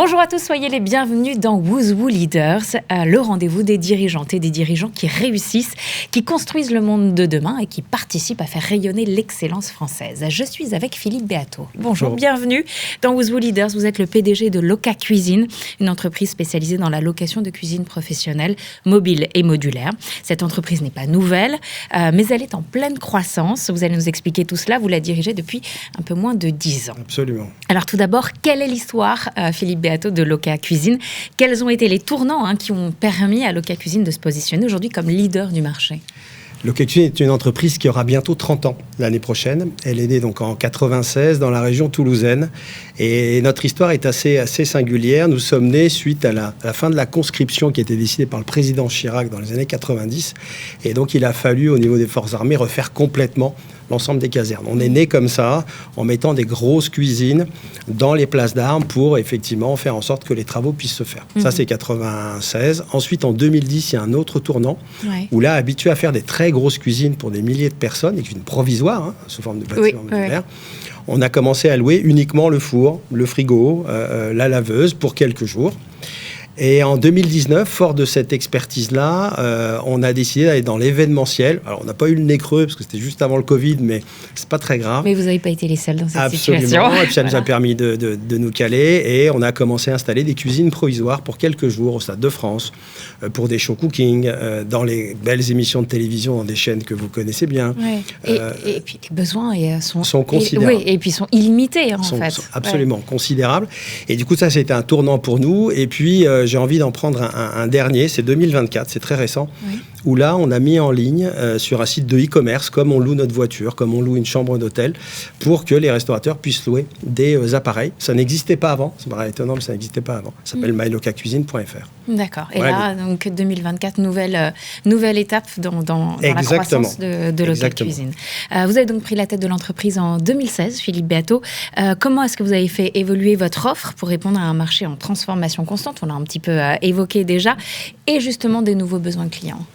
Bonjour à tous, soyez les bienvenus dans Who's Who Leaders, le rendez-vous des dirigeantes et des dirigeants qui réussissent, qui construisent le monde de demain et qui participent à faire rayonner l'excellence française. Je suis avec Philippe Beato. Bonjour, bienvenue dans Who's Who Leaders. Vous êtes le PDG de Loca Cuisine, une entreprise spécialisée dans la location de cuisine professionnelle, mobile et modulaire. Cette entreprise n'est pas nouvelle, mais elle est en pleine croissance. Vous allez nous expliquer tout cela. Vous la dirigez depuis un peu moins de 10 ans. Absolument. Alors tout d'abord, quelle est l'histoire, Philippe Beato, de Loca Cuisine? Quels ont été les tournants qui ont permis à Loca Cuisine de se positionner aujourd'hui comme leader du marché? Loca Cuisine est une entreprise qui aura bientôt 30 ans l'année prochaine. Elle est née donc en 96 dans la région toulousaine. Et notre histoire est assez singulière. Nous sommes nés suite à la fin de la conscription qui a été décidée par le président Chirac dans les années 90. Et donc il a fallu au niveau des forces armées refaire complètement l'ensemble des casernes. On est né comme ça, en mettant des grosses cuisines dans les places d'armes pour effectivement faire en sorte que les travaux puissent se faire. Ça, c'est 96. Ensuite, en 2010, il y a un autre tournant où là, habitué à faire des très grosses cuisines pour des milliers de personnes, des cuisines provisoires, sous forme de bâtiments modulaires, on a commencé à louer uniquement le four, le frigo, la laveuse pour quelques jours. Et en 2019, fort de cette expertise-là, on a décidé d'aller dans l'événementiel. Alors, on n'a pas eu le nez creux, parce que c'était juste avant le Covid, mais c'est pas très grave. Mais vous n'avez pas été les seuls dans cette situation. Absolument, et puis ça nous a permis de nous caler. Et on a commencé à installer des cuisines provisoires pour quelques jours au Stade de France, pour des show cooking, dans les belles émissions de télévision, dans des chaînes que vous connaissez bien. Ouais. Et puis les besoins sont considérables. Oui, et puis sont illimités, en fait. Sont absolument considérables. Et du coup, ça, c'était un tournant pour nous. Et puis, j'ai envie d'en prendre un dernier, c'est 2024, c'est très récent, où là, on a mis en ligne sur un site de e-commerce, comme on loue notre voiture, comme on loue une chambre d'hôtel, pour que les restaurateurs puissent louer des appareils. Ça n'existait pas avant, ça paraît étonnant, mais ça n'existait pas avant. Ça s'appelle mylocacuisine.fr. D'accord. Et là, donc 2024, nouvelle étape dans la croissance de Loca Cuisine. Vous avez donc pris la tête de l'entreprise en 2016, Philippe Beato. Comment est-ce que vous avez fait évoluer votre offre pour répondre à un marché en transformation constante? On a un petit peu évoqué déjà, et justement des nouveaux besoins clients.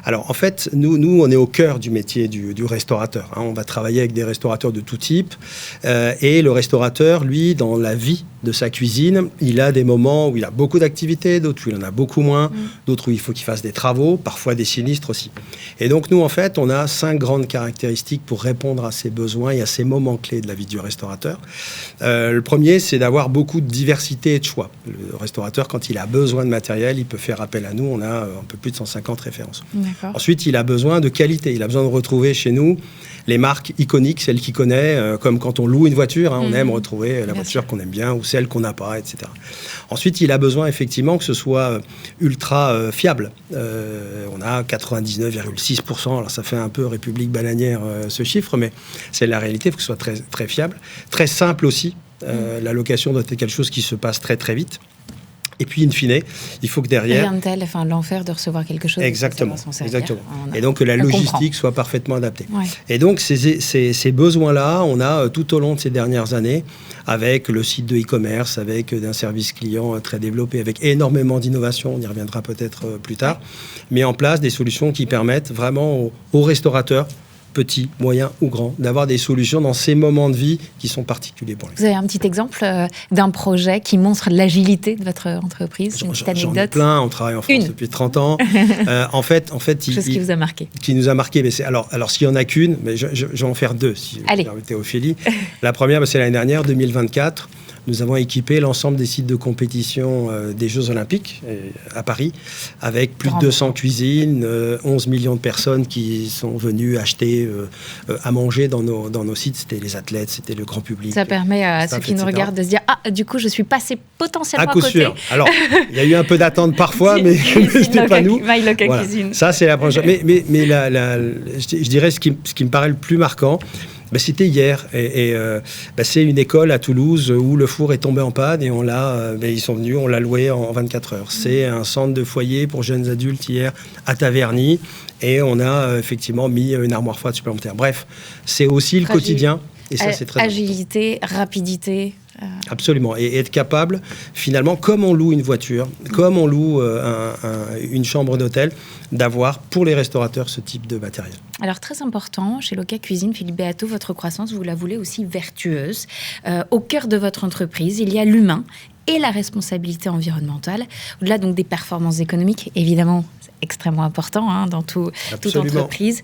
Alors, en fait, nous, on est au cœur du métier du restaurateur. On va travailler avec des restaurateurs de tout type. Et le restaurateur, lui, dans la vie de sa cuisine, il a des moments où il a beaucoup d'activités, d'autres où il en a beaucoup moins, d'autres où il faut qu'il fasse des travaux, parfois des sinistres aussi. Et donc, nous, en fait, on a 5 grandes caractéristiques pour répondre à ces besoins et à ces moments clés de la vie du restaurateur. Le premier, c'est d'avoir beaucoup de diversité et de choix. Le restaurateur, quand il a besoin de matériel, il peut faire appel à nous. On a un peu plus de 150 références. Ensuite, il a besoin de qualité. Il a besoin de retrouver chez nous les marques iconiques, celles qu'il connaît, comme quand on loue une voiture, on aime retrouver la voiture qu'on aime bien ou celle qu'on n'a pas, etc. Ensuite, il a besoin effectivement que ce soit ultra fiable. On a 99,6%, alors ça fait un peu République bananière ce chiffre, mais c'est la réalité, il faut que ce soit très, très fiable. Très simple aussi, la location doit être quelque chose qui se passe très très vite. Et puis, in fine, il faut que derrière... Rien de tel, l'enfer de recevoir quelque chose. Exactement. Et donc, que la logistique soit parfaitement adaptée. Ouais. Et donc, ces besoins-là, on a tout au long de ces dernières années, avec le site de e-commerce, avec un service client très développé, avec énormément d'innovation, on y reviendra peut-être plus tard, mis en place des solutions qui permettent vraiment aux restaurateurs, petits, moyens ou grands, d'avoir des solutions dans ces moments de vie qui sont particuliers pour les. Vous avez un petit exemple d'un projet qui montre l'agilité de votre entreprise? Une petite anecdote? J'en ai plein, on travaille en France depuis 30 ans. En fait, chose qui vous a marqué? Qui nous a marqué, mais alors s'il n'y en a qu'une, mais je vais en faire deux, si vous permettez, Ophélie. La première, c'est l'année dernière, 2024. Nous avons équipé l'ensemble des sites de compétition des Jeux Olympiques à Paris, avec plus de 200 cuisines, 11 millions de personnes qui sont venues acheter à manger dans nos sites. C'était les athlètes, c'était le grand public. Ça permet à ceux qui nous regardent de se dire « Ah, du coup, je suis passé potentiellement à côté. » À coup sûr. Alors, il y a eu un peu d'attente parfois, mais ce n'était pas nous. Voilà. Cuisine. Ça, c'est la première. Mais je dirais ce qui me paraît le plus marquant, c'était hier, c'est une école à Toulouse où le four est tombé en panne et ils sont venus, on l'a loué en 24 heures. C'est un centre de foyer pour jeunes adultes hier à Taverny et on a effectivement mis une armoire froide supplémentaire. Bref, c'est aussi le quotidien et ça c'est très agilité, rapidité. Absolument, et être capable, finalement, comme on loue une voiture, comme on loue une chambre d'hôtel, d'avoir pour les restaurateurs ce type de matériel. Alors, très important, chez Loka Cuisine, Philippe Beato, votre croissance, vous la voulez aussi vertueuse. Au cœur de votre entreprise, il y a l'humain et la responsabilité environnementale. Au-delà donc des performances économiques, évidemment, c'est extrêmement important dans toute entreprise.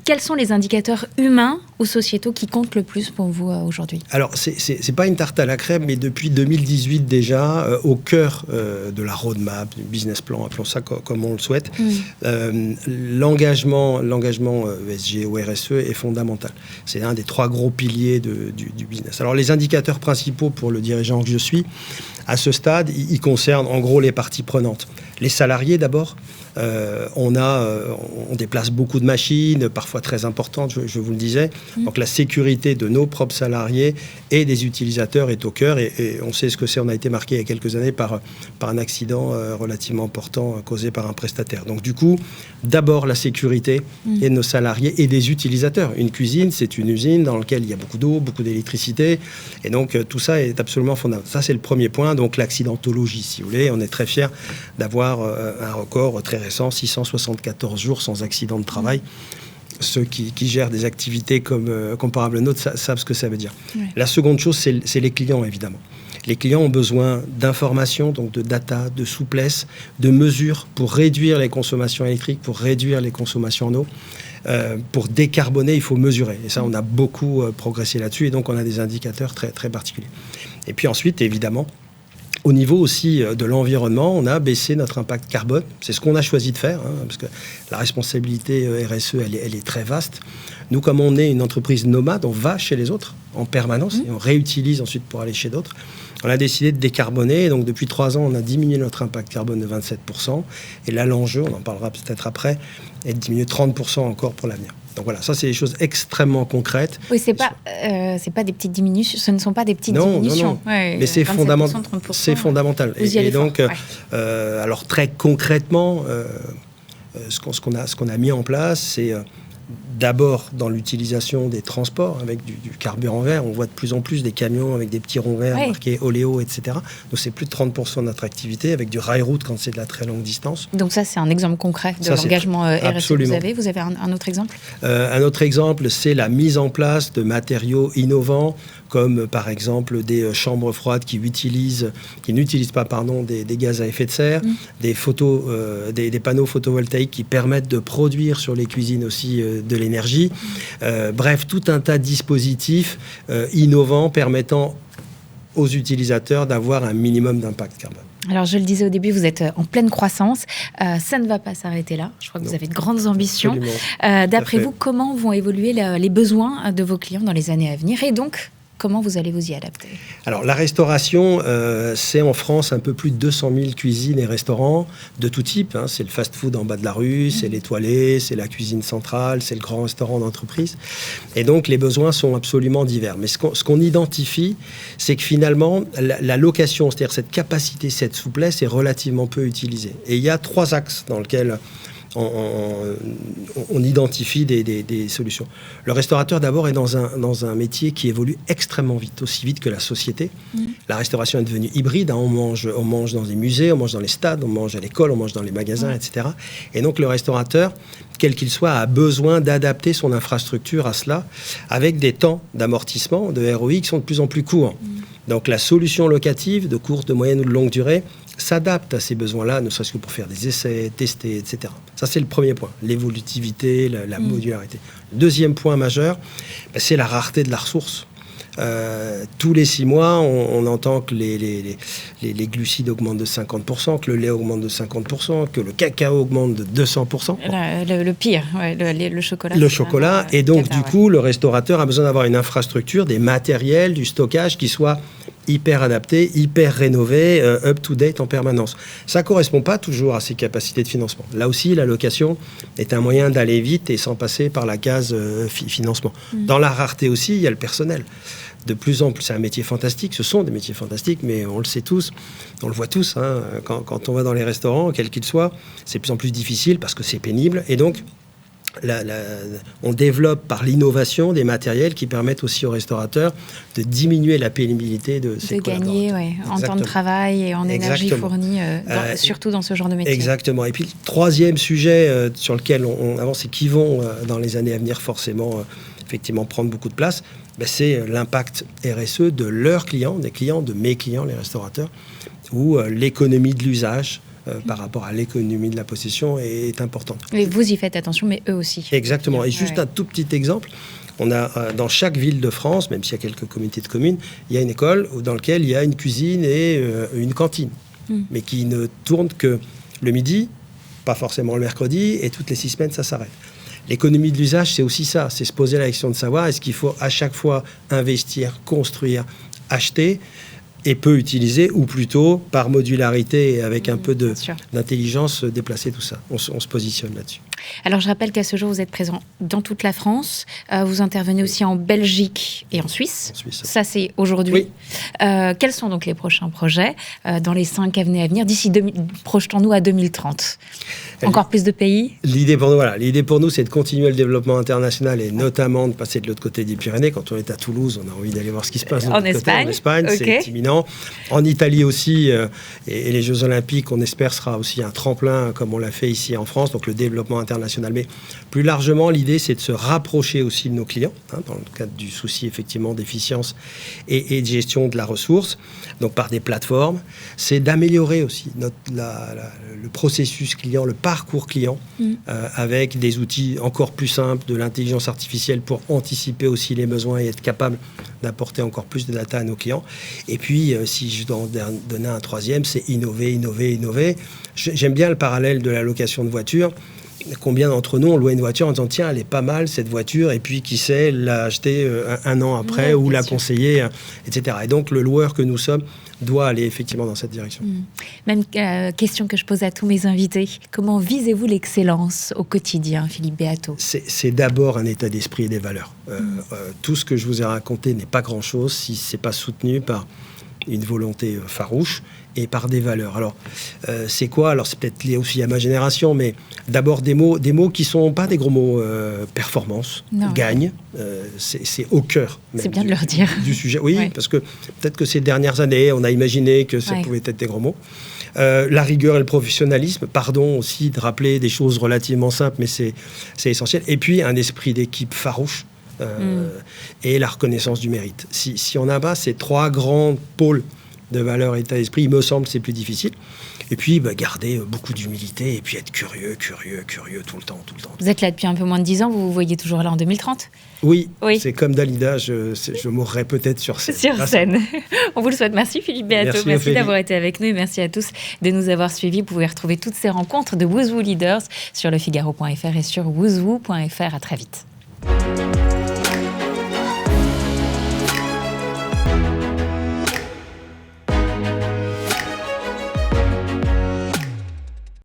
Quels sont les indicateurs humains ou sociétaux qui comptent le plus pour vous aujourd'hui ? Alors, c'est pas une tarte à la crème, mais depuis 2018 déjà, au cœur de la roadmap, du business plan, appelons ça comme on le souhaite, l'engagement ESG ou RSE est fondamental. C'est un des 3 gros piliers du business. Alors, les indicateurs principaux pour le dirigeant que je suis, à ce stade, ils concernent en gros les parties prenantes. Les salariés d'abord. On déplace beaucoup de machines, parfois très importantes, je vous le disais. Donc la sécurité de nos propres salariés et des utilisateurs est au cœur. Et on sait ce que c'est. On a été marqué il y a quelques années par un accident relativement important causé par un prestataire. Donc du coup, d'abord la sécurité de nos salariés et des utilisateurs. Une cuisine, c'est une usine dans laquelle il y a beaucoup d'eau, beaucoup d'électricité. Et donc tout ça est absolument fondamental. Ça, c'est le premier point. Donc l'accidentologie, si vous voulez. On est très fiers d'avoir un record très récent, 674 jours sans accident de travail. Ceux qui gèrent des activités comparables aux nôtres savent ce que ça veut dire. Oui. La seconde chose, c'est les clients, évidemment. Les clients ont besoin d'informations, donc de data, de souplesse, de mesures pour réduire les consommations électriques, pour réduire les consommations en eau. Pour décarboner, il faut mesurer. Et ça, on a beaucoup progressé là-dessus. Et donc, on a des indicateurs très, très particuliers. Et puis ensuite, évidemment, au niveau aussi de l'environnement, on a baissé notre impact carbone. C'est ce qu'on a choisi de faire, parce que la responsabilité RSE, elle est très vaste. Nous, comme on est une entreprise nomade, on va chez les autres en permanence et on réutilise ensuite pour aller chez d'autres. On a décidé de décarboner. Et donc, depuis 3 ans, on a diminué notre impact carbone de 27%. Et là, l'enjeu, on en parlera peut-être après, est de diminuer 30% encore pour l'avenir. Donc voilà, ça, c'est des choses extrêmement concrètes. Oui, c'est pas des petites diminutions. Ce ne sont pas des petites diminutions. Non. Ouais, mais c'est fondamental. C'est fondamental. Et donc, alors très concrètement, ce qu'on a mis en place, c'est d'abord dans l'utilisation des transports avec du carburant vert. On voit de plus en plus des camions avec des petits ronds verts marqués Oléo, etc. Donc c'est plus de 30% de notre activité avec du rail-route quand c'est de la très longue distance. Donc ça, c'est un exemple concret de l'engagement RSE que vous avez. Vous avez un autre exemple ? Un autre exemple, c'est la mise en place de matériaux innovants comme par exemple des chambres froides qui n'utilisent pas des gaz à effet de serre, des panneaux photovoltaïques qui permettent de produire sur les cuisines aussi de l'énergie. Bref, tout un tas de dispositifs innovants permettant aux utilisateurs d'avoir un minimum d'impact carbone. Alors, je le disais au début, vous êtes en pleine croissance. Ça ne va pas s'arrêter là. Je crois que vous avez de grandes ambitions. D'après vous, comment vont évoluer les besoins de vos clients dans les années à venir ? Et donc, comment vous allez vous y adapter ? Alors, la restauration, c'est en France un peu plus de 200 000 cuisines et restaurants de tout type. C'est le fast-food en bas de la rue, c'est l'étoilé, c'est la cuisine centrale, c'est le grand restaurant d'entreprise. Et donc, les besoins sont absolument divers. Mais ce qu'on identifie, c'est que finalement, la location, c'est-à-dire cette capacité, cette souplesse, est relativement peu utilisée. Et il y a 3 axes dans lesquels on identifie des solutions. Le restaurateur, d'abord, est dans un métier qui évolue extrêmement vite, aussi vite que la société. La restauration est devenue hybride. On mange dans des musées, on mange dans les stades, on mange à l'école, on mange dans les magasins, etc. Et donc, le restaurateur, quel qu'il soit, a besoin d'adapter son infrastructure à cela, avec des temps d'amortissement, de ROI, qui sont de plus en plus courts. Donc, la solution locative, de courte, de moyenne ou de longue durée, s'adapte à ces besoins-là, ne serait-ce que pour faire des essais, tester, etc. Ça, c'est le premier point, l'évolutivité, la modularité. Le deuxième point majeur, c'est la rareté de la ressource. Tous les 6 mois, on entend que les glucides augmentent de 50%, que le lait augmente de 50%, que le cacao augmente de 200%. Le pire, le chocolat. Le chocolat. Et donc, du coup, le restaurateur a besoin d'avoir une infrastructure, des matériels, du stockage qui soit hyper adapté, hyper rénové, up-to-date en permanence. Ça ne correspond pas toujours à ses capacités de financement. Là aussi, la location est un moyen d'aller vite et sans passer par la case financement. Dans la rareté aussi, il y a le personnel. De plus en plus, c'est un métier fantastique, ce sont des métiers fantastiques, mais on le sait tous, on le voit tous, quand on va dans les restaurants, quels qu'ils soient, c'est de plus en plus difficile parce que c'est pénible. Et donc, on développe par l'innovation des matériels qui permettent aussi aux restaurateurs de diminuer la pénibilité de ces collaborateurs. De gagner en temps de travail et en énergie fournie, surtout dans ce genre de métier. Exactement. Et puis le troisième sujet sur lequel on avance et qui vont dans les années à venir forcément effectivement prendre beaucoup de place, c'est l'impact RSE de leurs clients, des clients de mes clients, les restaurateurs, où l'économie de l'usage par rapport à l'économie de la possession est importante. Et vous y faites attention, mais eux aussi. Exactement. Et juste un tout petit exemple, on a dans chaque ville de France, même s'il y a quelques communautés de communes, il y a une école dans laquelle il y a une cuisine et une cantine, mais qui ne tournent que le midi, pas forcément le mercredi, et toutes les 6 semaines, ça s'arrête. L'économie de l'usage, c'est aussi ça, c'est se poser la question de savoir est-ce qu'il faut à chaque fois investir, construire, acheter et peu utiliser, ou plutôt par modularité et avec un peu d'intelligence déplacer tout ça. On se positionne là-dessus. Alors je rappelle qu'à ce jour, vous êtes présent dans toute la France. Vous intervenez aussi en Belgique et en Suisse. Ça, c'est aujourd'hui. Oui. Quels sont donc les prochains projets dans les 5 années à venir, projetons-nous à 2030? Encore plus de pays? L'idée pour nous, c'est de continuer le développement international et notamment de passer de l'autre côté des Pyrénées. Quand on est à Toulouse, on a envie d'aller voir ce qui se passe en Espagne. En Espagne, c'est imminent. En Italie aussi, et les Jeux Olympiques, on espère, sera aussi un tremplin comme on l'a fait ici en France, donc le développement international. Mais plus largement, l'idée, c'est de se rapprocher aussi de nos clients, dans le cadre du souci effectivement d'efficience et de gestion de la ressource, donc par des plateformes. C'est d'améliorer aussi le processus client, le parcours client, avec des outils encore plus simples, de l'intelligence artificielle pour anticiper aussi les besoins et être capable d'apporter encore plus de data à nos clients. Et puis, si je dois en donner un troisième, c'est innover. J'aime bien le parallèle de la location de voiture. Combien d'entre nous ont loué une voiture en disant tiens, elle est pas mal cette voiture, et puis qui sait, l'a achetée un an après ou l'a conseillée, etc. Et donc le loueur que nous sommes doit aller effectivement dans cette direction. Même question que je pose à tous mes invités. Comment visez-vous l'excellence au quotidien, Philippe Beato? C'est d'abord un état d'esprit et des valeurs. Tout ce que je vous ai raconté n'est pas grand-chose si c'est pas soutenu par une volonté farouche et par des valeurs. Alors, c'est quoi? Alors, c'est peut-être lié aussi à ma génération, mais d'abord des mots qui sont pas des gros mots. Performance, gagne, c'est au cœur. C'est bien de leur dire. Du sujet. Oui, parce que peut-être que ces dernières années, on a imaginé que ça pouvait être des gros mots. La rigueur et le professionnalisme, pardon aussi de rappeler des choses relativement simples, mais c'est essentiel. Et puis, un esprit d'équipe farouche. Et la reconnaissance du mérite. Si on n'a pas ces 3 grands pôles de valeur et d'état d'esprit, il me semble que c'est plus difficile. Et puis, garder beaucoup d'humilité et puis être curieux tout le temps. Vous êtes là depuis un peu moins de 10 ans, vous vous voyez toujours là en 2030? Oui. C'est comme Dalida, je mourrai peut-être sur scène. On vous le souhaite. Merci Philippe Beato, merci d'avoir été avec nous et merci à tous de nous avoir suivis. Vous pouvez retrouver toutes ces rencontres de WooSwoo Leaders sur lefigaro.fr et sur woozwoo.fr. À très vite.